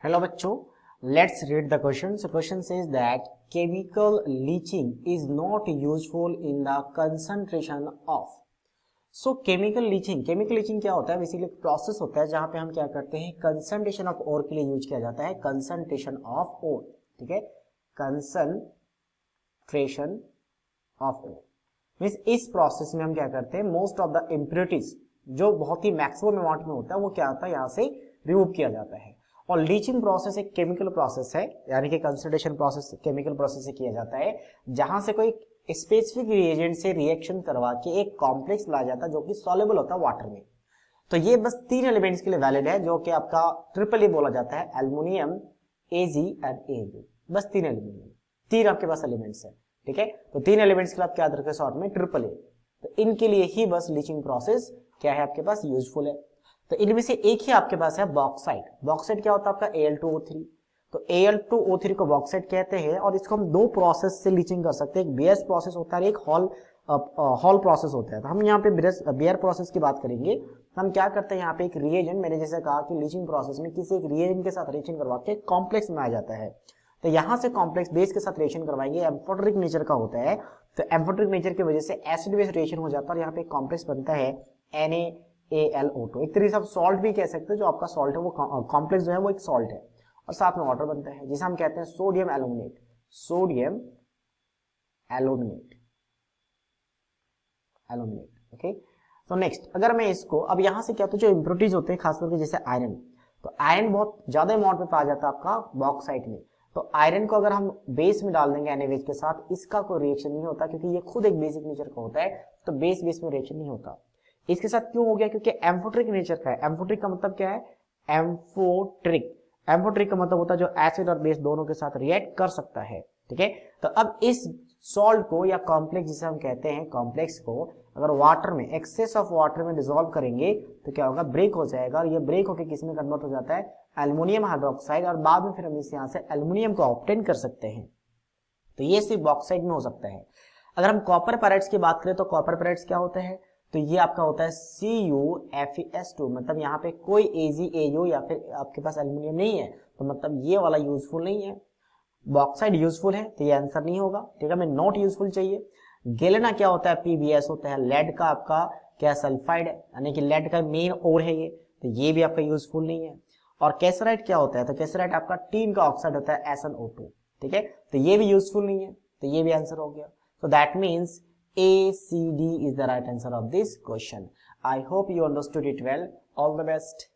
Hello बच्चों, let's read the question. So question says that chemical leaching is not useful in the concentration of. So chemical leaching क्या होता है? Basically एक process होता है जहां पे हम क्या करते हैं, कंसंट्रेशन ऑफ ओर के लिए यूज किया जाता है. कंसंट्रेशन ऑफ ओर, ठीक है, कंसंट्रेशन ऑफ ओर मीन्स इस प्रोसेस में हम क्या करते हैं, मोस्ट ऑफ द इम्प्योरिटीज जो बहुत ही मैक्सिमम अमाउंट में होता है वो क्या होता है, यहाँ से रिमूव किया जाता है. और लीचिंग प्रोसेस एक केमिकल प्रोसेस है, यानी कि कंसंट्रेशन प्रोसेस केमिकल प्रोसेस से किया जाता है जहां से कोई स्पेसिफिक रिएजेंट से रिएक्शन करवा के एक कॉम्प्लेक्स लाया जाता है जो कि सॉल्युबल होता है वाटर में. तो ये बस 3 एलिमेंट्स के लिए वैलिड है, जो कि आपका ट्रिपल ए बोला जाता है, एल्युमिनियम, एजी एंड एयू. बस 3 एलिमेंट, 3 आपके पास एलिमेंट्स है, ठीक है. तो 3 एलिमेंट्स के लिए आप क्या रखें शॉर्ट में, ट्रिपल ए. तो इनके लिए ही बस लीचिंग प्रोसेस क्या है आपके पास, यूजफुल है. तो इनमें से एक ही आपके पास है बॉक्साइट. बॉक्साइट क्या होता है आपका, Al2O3. तो Al2O3 को बॉक्साइट कहते हैं और इसको हम 2 प्रोसेस से लीचिंग कर सकते हैं. एक बेयर प्रोसेस होता है, एक हॉल प्रोसेस होता है. तो हम यहाँ पे बेयर प्रोसेस की बात करेंगे. हम क्या करते हैं, यहाँ पे एक रिएजेंट, मैंने जैसे कहा कि लीचिंग प्रोसेस में किसी एक रिएजेंट के साथ रिएक्शन करवा के कॉम्प्लेक्स बनाया जाता है. तो यहाँ से कॉम्प्लेक्स बेस के साथ रिएक्शन करवाएंगे, एम्फोटेरिक नेचर का होता है. तो एम्फोटेरिक नेचर की वजह से एसिड बेस रिएक्शन हो जाता है और यहाँ पे कॉम्प्लेक्स बनता है NaAlO2. एक तरीके से आप सॉल्ट भी कह सकते हैं. जो आपका सॉल्ट है वो कॉम्प्लेक्स जो है वो एक सॉल्ट है और साथ में वाटर बनता है जिसे हम कहते हैं sodium aluminate. Sodium aluminate, okay. तो नेक्स्ट अगर मैं इसको अब यहां से क्या, तो जो इम्प्योरिटीज होते हैं खास करके जैसे आयरन, तो आयरन बहुत ज्यादा अमाउंट में पाया जाता है आपका बॉक्साइट में. तो आयरन को अगर हम बेस में डाल देंगे NaOH के साथ, इसका कोई रिएक्शन नहीं होता क्योंकि ये खुद एक बेसिक नेचर का होता है. तो बेस में रिएक्शन नहीं होता. इसके साथ क्यों हो गया, क्योंकि एम्फोट्रिक नेचर का है. एम्फोट्रिक का मतलब क्या है, एम्फोट्रिक का मतलब होता है जो एसिड और बेस दोनों के साथ रिएक्ट कर सकता है, ठीक है. तो अब इस सॉल्ट को या कॉम्प्लेक्स जिसे हम कहते हैं, कॉम्प्लेक्स को अगर वाटर में, एक्सेस ऑफ वाटर में डिसॉल्व करेंगे तो क्या होगा, ब्रेक हो जाएगा. और ये ब्रेक होकर किस में कन्वर्ट हो जाता है, एल्युमिनियम हाइड्रोक्साइड. और बाद में फिर हम इस यहाँ से एल्युमिनियम को ऑब्टेन कर सकते हैं. तो ये सिर्फ बॉक्साइट में हो सकता है. अगर हम कॉपर पैराइट्स की बात करें तो कॉपर पैराइट्स क्या होते हैं, तो ये आपका होता है CuFeS2. मतलब यहाँ पे कोई AgAu या फिर आपके पास एल्युमिनियम नहीं है, तो मतलब ये वाला यूजफुल नहीं है. बॉक्साइड यूजफुल है, तो ये आंसर नहीं होगा, ठीक है. हमें नॉट यूजफुल चाहिए. गैलेना क्या होता है, PbS होता है. लेड का आपका क्या सल्फाइड है, यानी कि लेड का मेन ओर है ये, तो ये भी आपका यूजफुल नहीं है. और कैसराइट क्या होता है, तो कैसराइट आपका टीन का ऑक्साइड होता है, SnO2, ठीक है. तो ये भी यूजफुल नहीं है, तो ये भी आंसर हो गया. So that means A, C, D is the right answer of this question. I hope you understood it well. All the best.